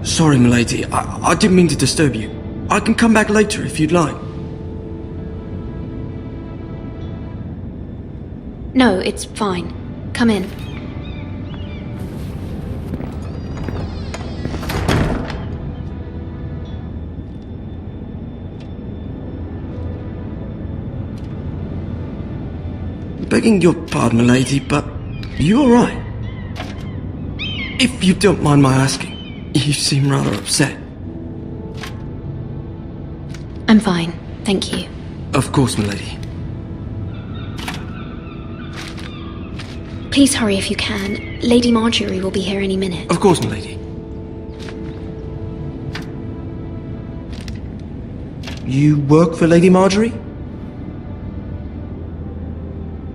Sorry, milady. I didn't mean to disturb you. I can come back later if you'd like. No, it's fine. Come in. Begging your pardon, milady, but you alright? If you don't mind my asking, you seem rather upset. I'm fine, thank you. Of course, milady. Please hurry if you can. Lady Margaery will be here any minute. Of course, milady. You work for Lady Margaery?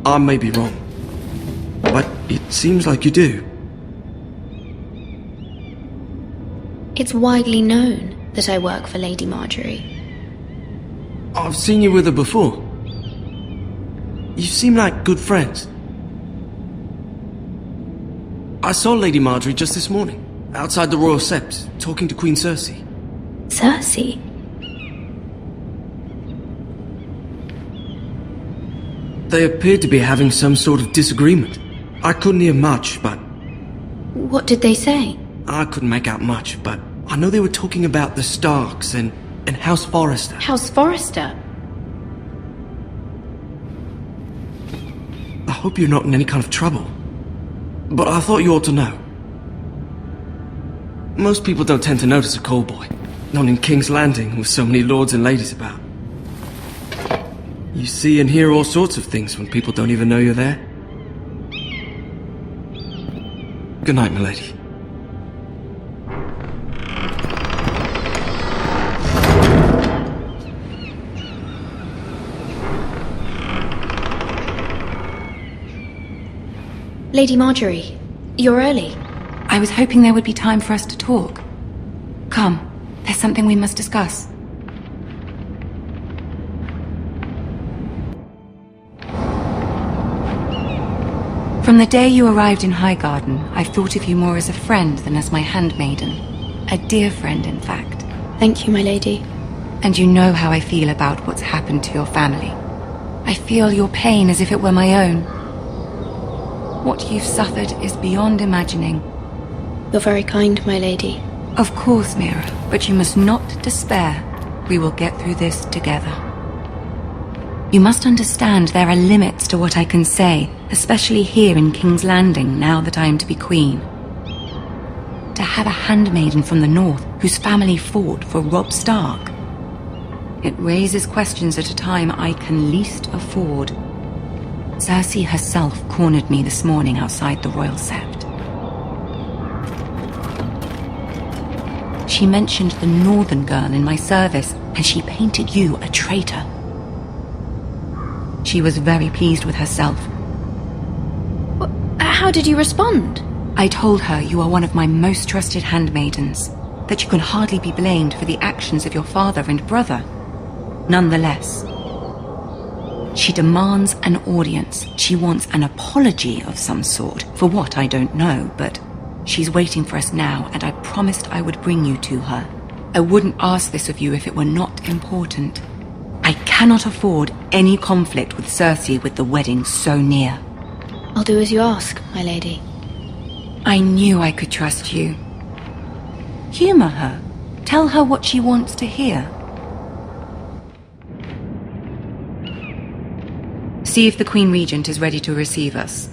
I may be wrong, but it seems like you do. It's widely known that I work for Lady Margaery. I've seen you with her before. You seem like good friends. I saw Lady Margaery just this morning, outside the Royal Sept, talking to Queen Cersei. Cersei? They appeared to be having some sort of disagreement. I couldn't hear much, but... What did they say? I couldn't make out much, but I know they were talking about the Starks and House Forrester. House Forrester? I hope you're not in any kind of trouble. But I thought you ought to know. Most people don't tend to notice a callboy. Not in King's Landing, with so many lords and ladies about. You see and hear all sorts of things when people don't even know you're there. Good night, milady. Lady Margaery, you're early. I was hoping there would be time for us to talk. Come, there's something we must discuss. From the day you arrived in Highgarden, I've thought of you more as a friend than as my handmaiden. A dear friend, in fact. Thank you, my lady. And you know how I feel about what's happened to your family. I feel your pain as if it were my own. What you've suffered is beyond imagining. You're very kind, my lady. Of course, Mira, but you must not despair. We will get through this together. You must understand there are limits to what I can say, especially here in King's Landing, now that I am to be queen. To have a handmaiden from the north whose family fought for Robb Stark. It raises questions at a time I can least afford. Cersei herself cornered me this morning outside the Royal Sept. She mentioned the northern girl in my service, and she painted you a traitor. She was very pleased with herself. How did you respond? I told her you are one of my most trusted handmaidens, that you can hardly be blamed for the actions of your father and brother. Nonetheless, she demands an audience. She wants an apology of some sort, for what I don't know, but she's waiting for us now, and I promised I would bring you to her. I wouldn't ask this of you if it were not important. I cannot afford any conflict with Cersei with the wedding so near. I'll do as you ask, my lady. I knew I could trust you. Humor her. Tell her what she wants to hear. See if the Queen Regent is ready to receive us.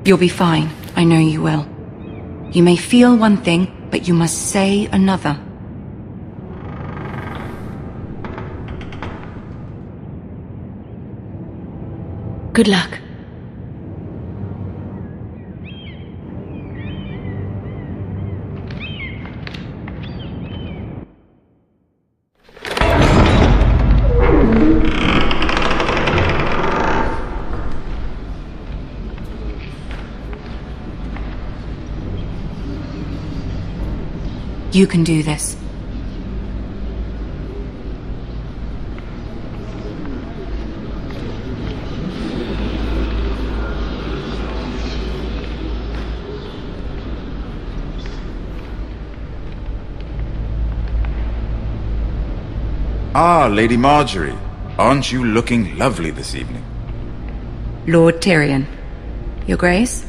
You'll be fine. I know you will. You may feel one thing, but you must say another. Good luck. You can do this. Ah, Lady Margaery. Aren't you looking lovely this evening? Lord Tyrion. Your Grace?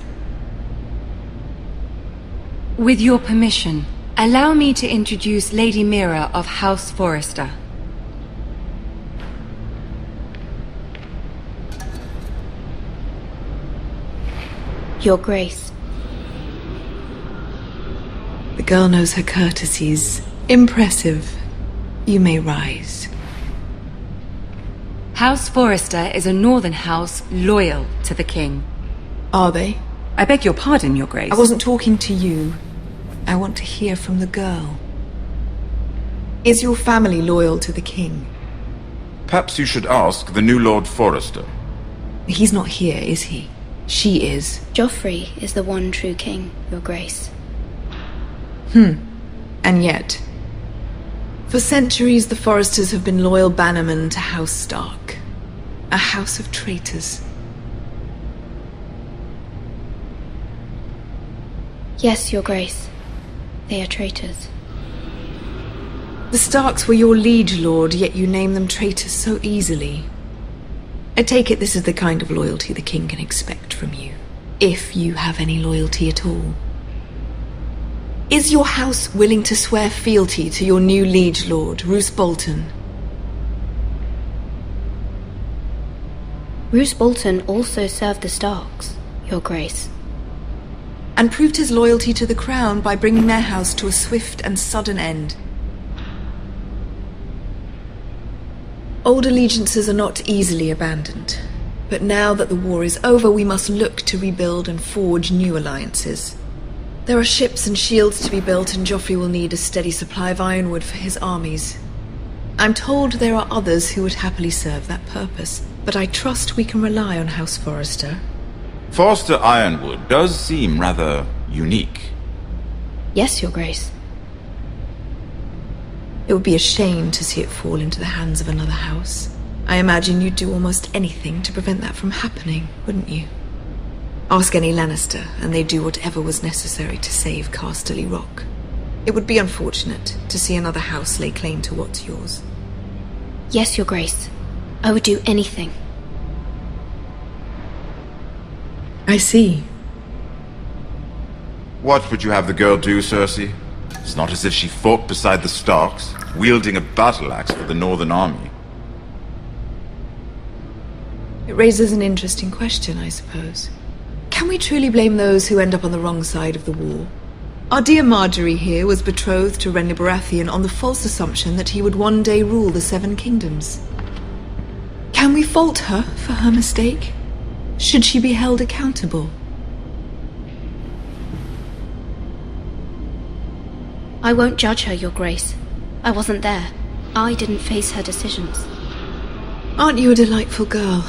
With your permission, allow me to introduce Lady Mira of House Forrester. Your Grace. The girl knows her courtesies. Impressive. You may rise. House Forrester is a northern house loyal to the king. Are they? I beg your pardon, Your Grace. I wasn't talking to you. I want to hear from the girl. Is your family loyal to the king? Perhaps you should ask the new Lord Forrester. He's not here, is he? She is. Joffrey is the one true king, Your Grace. And yet, for centuries the Forresters have been loyal bannermen to House Stark. A house of traitors. Yes, Your Grace. They are traitors. The Starks were your liege lord, yet you name them traitors so easily. I take it this is the kind of loyalty the king can expect from you. If you have any loyalty at all. Is your house willing to swear fealty to your new liege lord, Roose Bolton? Roose Bolton also served the Starks, Your Grace. And proved his loyalty to the crown by bringing their house to a swift and sudden end. Old allegiances are not easily abandoned, but now that the war is over, we must look to rebuild and forge new alliances. There are ships and shields to be built, and Joffrey will need a steady supply of ironwood for his armies. I'm told there are others who would happily serve that purpose, but I trust we can rely on House Forrester. Forrester Ironwood does seem rather unique. Yes, Your Grace. It would be a shame to see it fall into the hands of another house. I imagine you'd do almost anything to prevent that from happening, wouldn't you? Ask any Lannister, and they'd do whatever was necessary to save Casterly Rock. It would be unfortunate to see another house lay claim to what's yours. Yes, Your Grace. I would do anything. I see. What would you have the girl do, Cersei? It's not as if she fought beside the Starks, wielding a battle axe for the Northern Army. It raises an interesting question, I suppose. Can we truly blame those who end up on the wrong side of the war? Our dear Margaery here was betrothed to Renly Baratheon on the false assumption that he would one day rule the Seven Kingdoms. Can we fault her for her mistake? Should she be held accountable? I won't judge her, Your Grace. I wasn't there. I didn't face her decisions. Aren't you a delightful girl?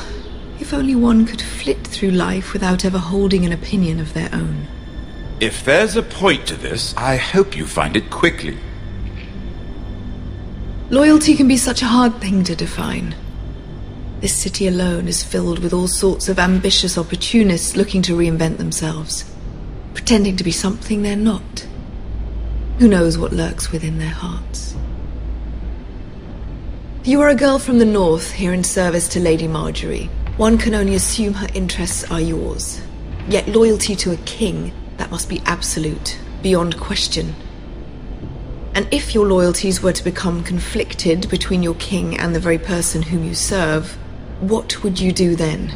If only one could flit through life without ever holding an opinion of their own. If there's a point to this, I hope you find it quickly. Loyalty can be such a hard thing to define. This city alone is filled with all sorts of ambitious opportunists looking to reinvent themselves, pretending to be something they're not. Who knows what lurks within their hearts? You are a girl from the north, here in service to Lady Margaery. One can only assume her interests are yours. Yet loyalty to a king, that must be absolute, beyond question. And if your loyalties were to become conflicted between your king and the very person whom you serve, what would you do then?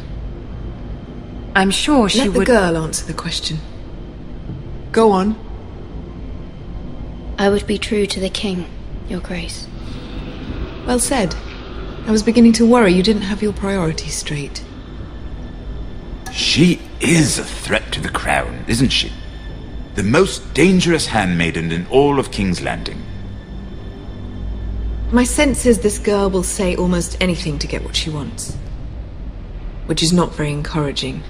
I'm sure she would... Let the girl answer the question. Go on. I would be true to the king, Your Grace. Well said. I was beginning to worry you didn't have your priorities straight. She is a threat to the crown, isn't she? The most dangerous handmaiden in all of King's Landing. My sense is this girl will say almost anything to get what she wants. Which is not very encouraging.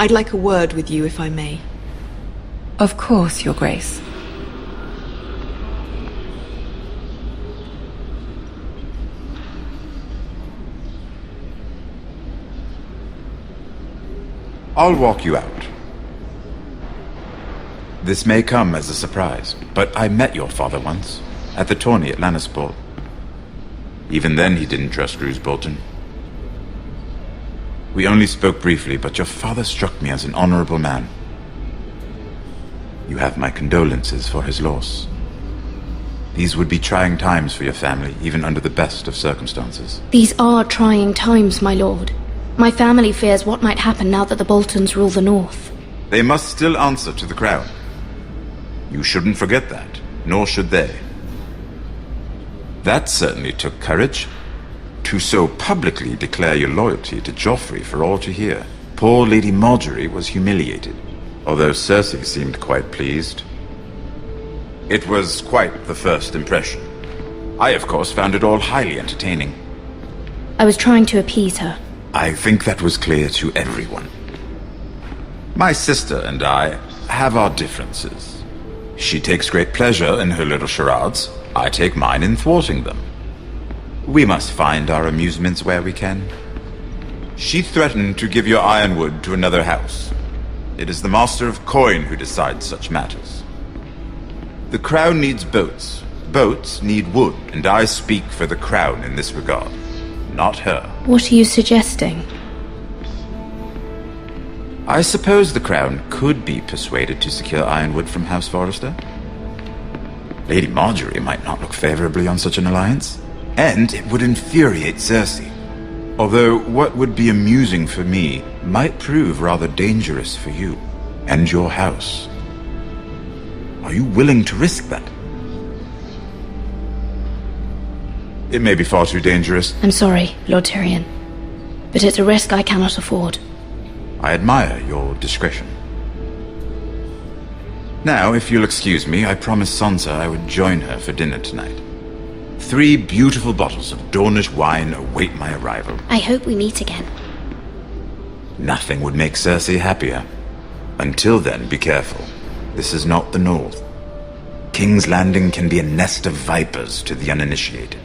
I'd like a word with you, if I may. Of course, Your Grace. I'll walk you out. This may come as a surprise. but I met your father once, at the tourney at Lannisport. Even then he didn't trust Roose Bolton. We only spoke briefly, but your father struck me as an honorable man. You have my condolences for his loss. These would be trying times for your family, even under the best of circumstances. These are trying times, my lord. My family fears what might happen now that the Boltons rule the North. They must still answer to the crown. You shouldn't forget that, nor should they. That certainly took courage. To so publicly declare your loyalty to Joffrey for all to hear. Poor Lady Margaery was humiliated, although Cersei seemed quite pleased. It was quite the first impression. I, of course, found it all highly entertaining. I was trying to appease her. I think that was clear to everyone. My sister and I have our differences. She takes great pleasure in her little charades. I take mine in thwarting them. We must find our amusements where we can. She threatened to give your ironwood to another house. It is the Master of Coin who decides such matters. The crown needs boats. Boats need wood, and I speak for the crown in this regard, not her. What are you suggesting? I suppose the crown could be persuaded to secure ironwood from House Forrester. Lady Margaery might not look favorably on such an alliance, and it would infuriate Cersei. Although what would be amusing for me might prove rather dangerous for you and your house. Are you willing to risk that? It may be far too dangerous. I'm sorry, Lord Tyrion, but it's a risk I cannot afford. I admire your discretion. Now, if you'll excuse me, I promised Sansa I would join her for dinner tonight. 3 beautiful bottles of Dornish wine await my arrival. I hope we meet again. Nothing would make Cersei happier. Until then, be careful. This is not the North. King's Landing can be a nest of vipers to the uninitiated.